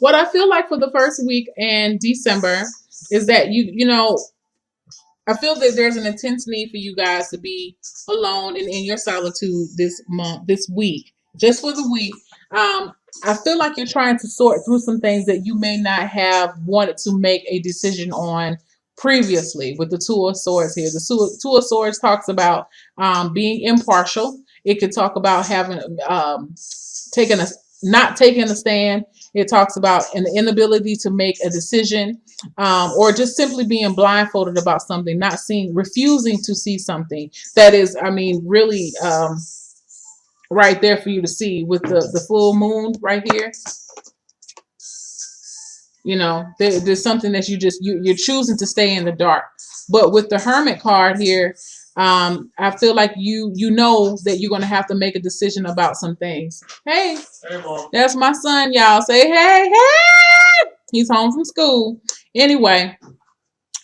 What I feel like for the first week in December is that I feel that there's an intense need for you guys to be alone and in your solitude this month, this week, just for the week. I feel like you're trying to sort through some things that you may not have wanted to make a decision on previously. With the Two of Swords here, the Two of Swords talks about being impartial. It could talk about having taking a not taking a stand. It talks about an inability to make a decision, or just simply being blindfolded about something, not seeing, refusing to see something that is, I mean, really right there for you to see with the full moon right here. There's something that you're choosing to stay in the dark. But with the Hermit card here, I feel like you know that you're going to have to make a decision about some things. Hey, Mom. That's my son, y'all. Say hey, hey. He's home from school. Anyway,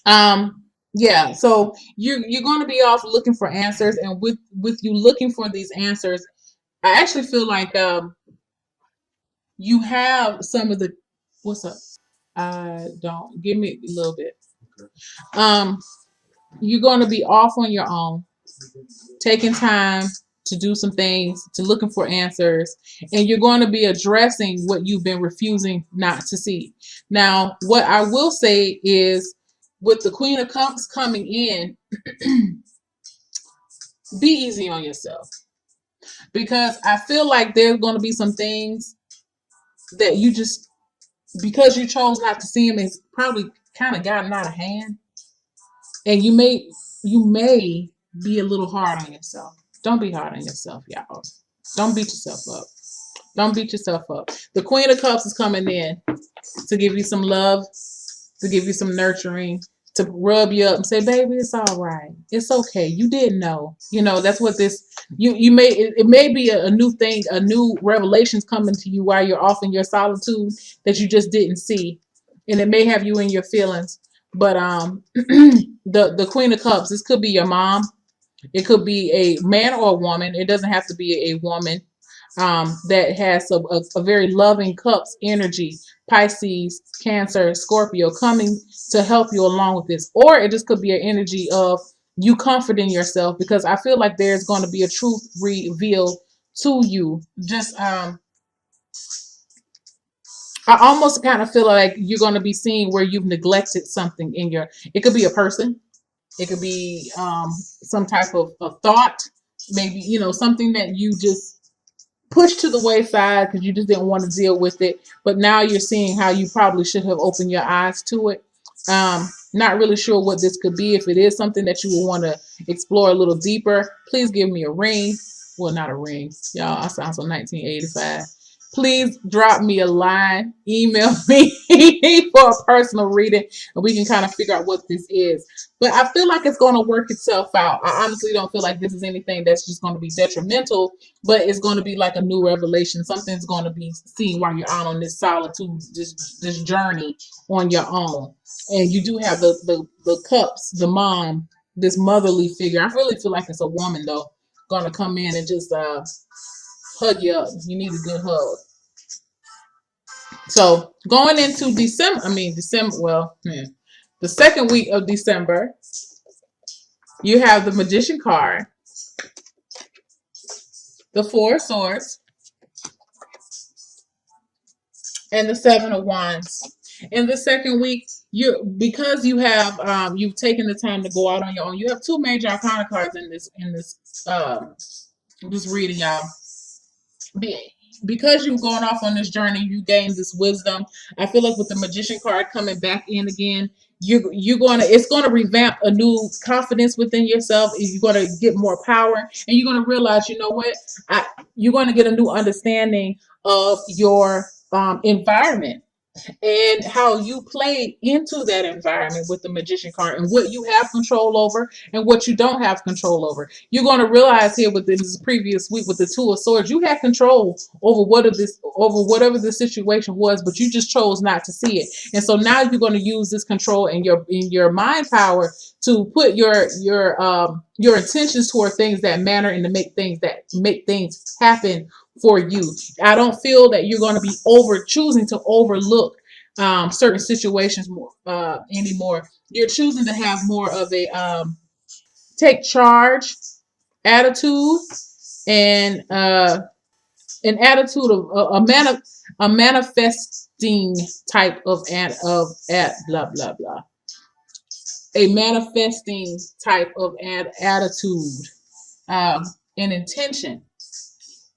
yeah. So you're going to be off looking for answers, and with you looking for these answers, I actually feel like you have some of the what's up. I don't give me a little bit. Um, you're going to be off on your own, taking time to do some things, to looking for answers, and you're going to be addressing what you've been refusing not to see. Now, what I will say is, with the Queen of Cups coming in, be easy on yourself, because I feel like there's going to be some things that you just, because you chose not to see them, it's probably kind of gotten out of hand, and you may be a little hard on yourself. Don't be hard on yourself, y'all. Don't beat yourself up. Don't beat yourself up. The Queen of Cups is coming in to give you some love, to give you some nurturing, to rub you up and say, baby, it's all right. It's okay. You didn't know. That's what this, you may, it may be a new thing, a new revelations coming to you while you're off in your solitude that you just didn't see. And it may have you in your feelings. But the Queen of Cups, this could be your mom. It could be a man or a woman. It doesn't have to be a woman that has a very loving cups energy. Pisces, Cancer, Scorpio coming to help you along with this. Or it just could be an energy of you comforting yourself, because I feel like there's going to be a truth revealed to you. Just I almost kind of feel like you're going to be seeing where you've neglected something in your, it could be a person. It could be some type of thought, maybe, something that you just pushed to the wayside because you just didn't want to deal with it. But now you're seeing how you probably should have opened your eyes to it. Not really sure what this could be. If it is something that you would want to explore a little deeper, please give me a ring. Well, not a ring. Y'all, I sound so 1985. Please drop me a line, email me for a personal reading, and we can kind of figure out what this is. But I feel like it's going to work itself out. I honestly don't feel like this is anything that's just going to be detrimental, but it's going to be like a new revelation. Something's going to be seen while you're out on this solitude, this journey on your own. And you do have the cups, the mom, this motherly figure. I really feel like it's a woman, though, going to come in and just hug you up. You need a good hug. So going into the second week of December, you have the Magician card, the Four of Swords, and the Seven of Wands. In the second week, because you have you've taken the time to go out on your own. You have two major arcana cards in this this reading, y'all. Because you've gone off on this journey, you gain this wisdom. I feel like with the Magician card coming back in again, it's gonna revamp a new confidence within yourself. You're gonna get more power, and you're gonna realize, you know what, you're gonna get a new understanding of your environment and how you play into that environment with the Magician card, and what you have control over and what you don't have control over. You're going to realize here with this previous week with the Two of Swords, you had control over whatever the situation was, but you just chose not to see it. And so now you're going to use this control in your mind power to put your intentions toward things that matter and to make things happen for you. I don't feel that you're going to be over choosing to overlook certain situations more anymore. You're choosing to have more of a take charge attitude and an attitude of a manifesting type of blah blah blah, a manifesting type of attitude, um, and intention.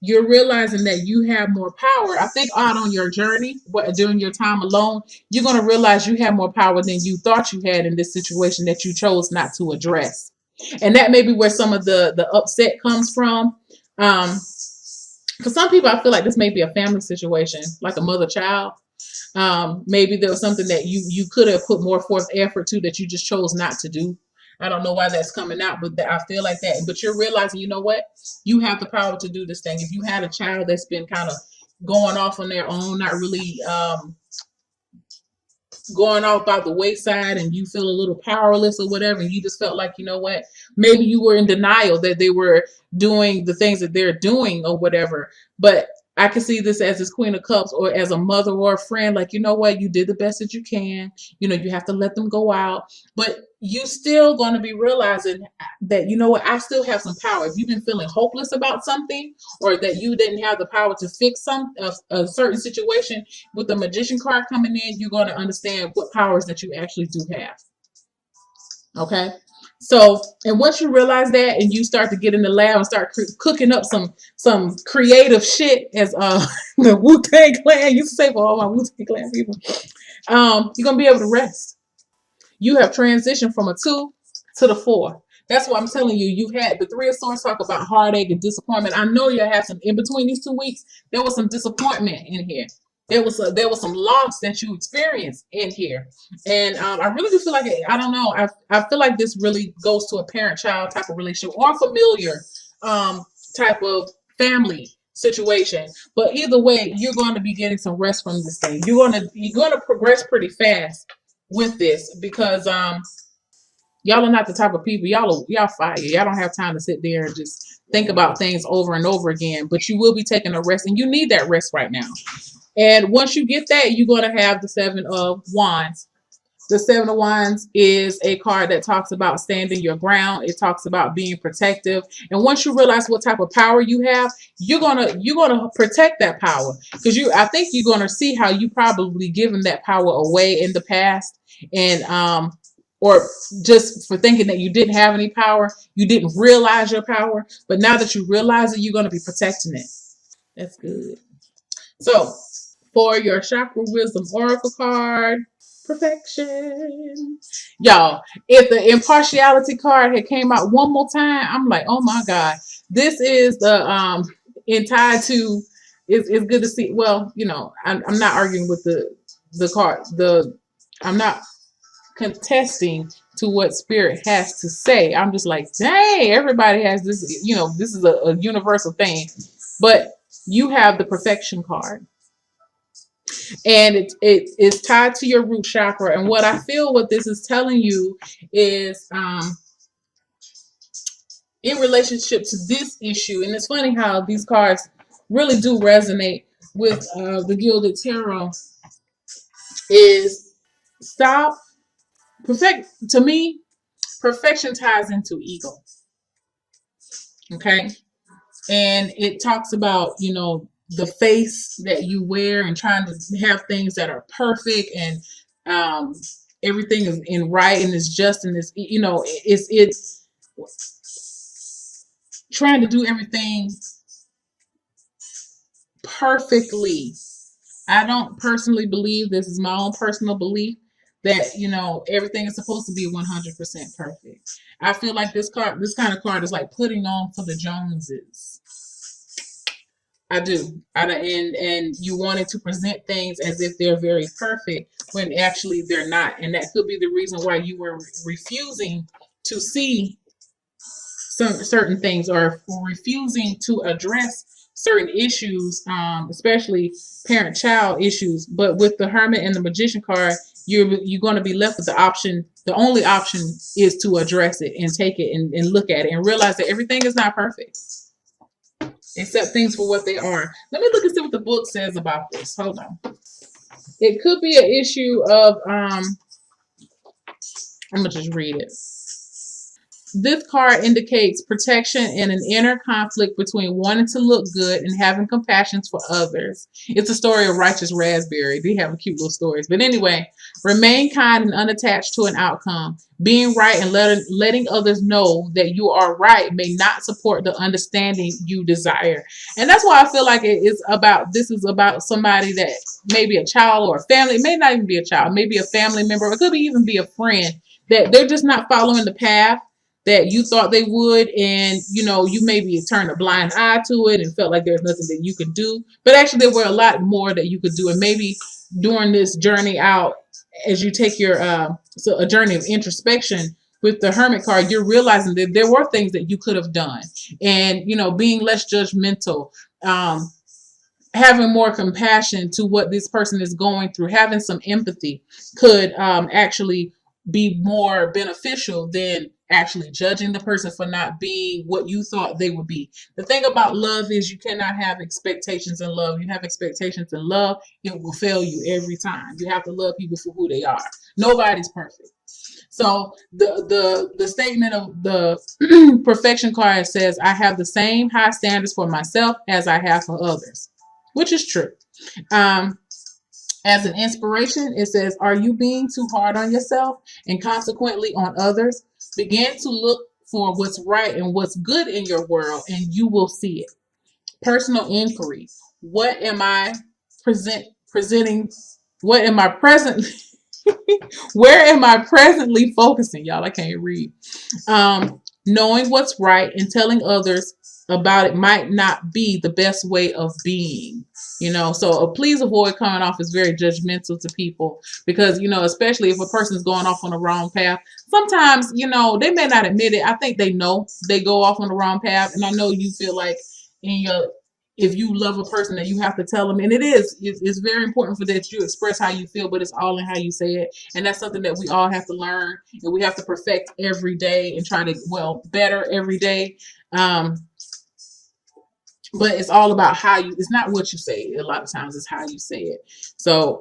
You're realizing that you have more power. I think out on your journey, during your time alone, you're going to realize you have more power than you thought you had in this situation that you chose not to address. And that may be where some of the upset comes from. For some people, I feel like this may be a family situation, like a mother child. Maybe there was something that you could have put more forth effort to that you just chose not to do. I don't know why that's coming out, but I feel like that. But you're realizing, you know what? You have the power to do this thing. If you had a child that's been kind of going off on their own, not really going off by the wayside, and you feel a little powerless or whatever, and you just felt like, you know what, maybe you were in denial that they were doing the things that they're doing or whatever. But I can see this as this Queen of Cups, or as a mother or a friend, like, you know what, you did the best that you can. You know, you have to let them go out, but you still going to be realizing that, you know what, I still have some power. If you've been feeling hopeless about something, or that you didn't have the power to fix a certain situation, with the Magician card coming in, you're going to understand what powers that you actually do have. Okay. So, and once you realize that, and you start to get in the lab and start cooking up some creative shit, as the Wu-Tang Clan used to say, for all my Wu-Tang Clan people, you're gonna be able to rest. You have transitioned from a 2 to the 4. That's why I'm telling you, you've had the 3 of Swords talk about heartache and disappointment. I know you have some in between these 2 weeks. There was some disappointment in here. There was some loss that you experienced in here, and I really do feel like I don't know. I feel like this really goes to a parent-child type of relationship, or familiar type of family situation. But either way, you're going to be getting some rest from this thing. You're gonna progress pretty fast with this, because y'all are not the type of people, y'all fire. Y'all don't have time to sit there and just think about things over and over again. But you will be taking a rest, and you need that rest right now. And once you get that, you're going to have the 7 of Wands. The 7 of Wands is a card that talks about standing your ground. It talks about being protective. And once you realize what type of power you have, you're gonna protect that power, because I think you're gonna see how you probably given that power away in the past, and or just for thinking that you didn't have any power, you didn't realize your power. But now that you realize it, you're gonna be protecting it. That's good. So, for your Chakra Wisdom Oracle card, perfection. Y'all, if the impartiality card had came out one more time, I'm like, oh my God. This is the in tied to it's good to see. Well, you know, I'm not arguing with the card. I'm not contesting to what Spirit has to say. I'm just like, dang, everybody has this, you know, this is a universal thing. But you have the perfection card, and it's tied to your root chakra. And what I feel what this is telling you is in relationship to this issue. And it's funny how these cards really do resonate with the Gilded Tarot. Is stop perfect. To me, perfection ties into ego. Okay. And it talks about, you know, the face that you wear, and trying to have things that are perfect, and um, everything is in right and is just, and it's, you know, it's trying to do everything perfectly. I don't personally believe, this is my own personal belief, that, you know, everything is supposed to be 100% perfect. I feel like this kind of card is like putting on for the Joneses. I do. And you wanted to present things as if they're very perfect when actually they're not. And that could be the reason why you were refusing to see certain things, or refusing to address certain issues, especially parent-child issues. But with the Hermit and the Magician card, you're going to be left with the option. The only option is to address it and take it and look at it and realize that everything is not perfect. Accept things for what they are. Let me look and see what the book says about this. Hold on. It could be an issue of I'm gonna just read it. This card indicates protection and an inner conflict between wanting to look good and having compassion for others. It's a story of Righteous Raspberry. They have cute little stories. But anyway, remain kind and unattached to an outcome. Being right and letting others know that you are right may not support the understanding you desire. And that's why I feel like this is about somebody that maybe a child or a family. It may not even be a child, maybe a family member. It could even be a friend that they're just not following the path that you thought they would, and you maybe turned a blind eye to it and felt like there's nothing that you could do, but actually there were a lot more that you could do. And maybe during this journey out, as you take your so a journey of introspection with the Hermit card, you're realizing that there were things that you could have done, and being less judgmental, having more compassion to what this person is going through, having some empathy could actually be more beneficial than actually judging the person for not being what you thought they would be. The thing about love is you cannot have expectations in love. You have expectations in love, it will fail you every time. You have to love people for who they are. Nobody's perfect. So the statement of the perfection card says, I have the same high standards for myself as I have for others, which is true. As an inspiration, it says, are you being too hard on yourself and consequently on others? Begin to look for what's right and what's good in your world, and you will see it. Personal inquiry. What am I presenting? What am I presently? Where am I presently focusing? Y'all, I can't read. Knowing what's right and telling others about it might not be the best way of being. So please avoid coming off as very judgmental to people, because especially if a person is going off on the wrong path, sometimes they may not admit it. I think they know they go off on the wrong path, and I know you feel like if you love a person that you have to tell them, and it's very important for that you express how you feel, but it's all in how you say it. And that's something that we all have to learn, and we have to perfect every day and try to better every day. But it's all about it's not what you say. A lot of times it's how you say it. So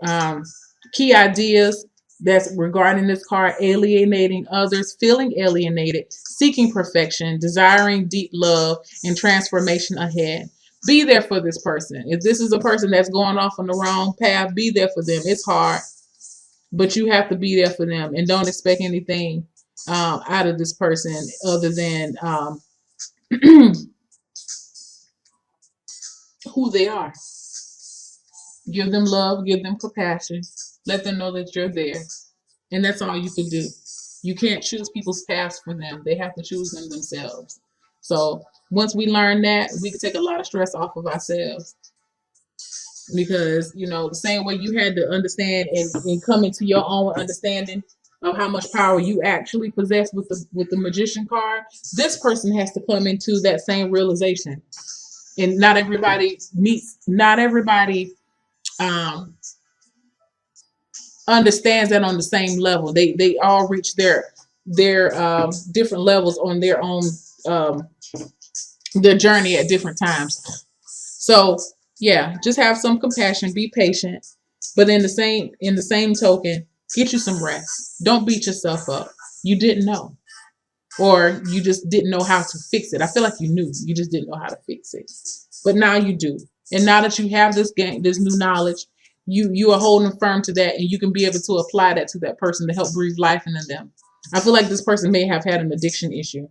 key ideas that's regarding this card: alienating others, feeling alienated, seeking perfection, desiring deep love, and transformation ahead. Be there for this person. If this is a person that's going off on the wrong path, be there for them. It's hard, but you have to be there for them, and don't expect anything out of this person other than who they are. Give them love, give them compassion, let them know that you're there. And that's all you can do. You can't choose people's paths for them. They have to choose them themselves. So once we learn that, we can take a lot of stress off of ourselves. Because, the same way you had to understand and come into your own understanding of how much power you actually possess with the magician card, this person has to come into that same realization. And not everybody understands that on the same level. They all reach their different levels on their own their journey at different times. So yeah, just have some compassion, be patient, but in the same token, get you some rest. Don't beat yourself up. You didn't know, or you just didn't know how to fix it. I feel like you knew, you just didn't know how to fix it, but now you do. And now that you have this new knowledge, you are holding firm to that, and you can be able to apply that to that person to help breathe life into them. I feel like this person may have had an addiction issue.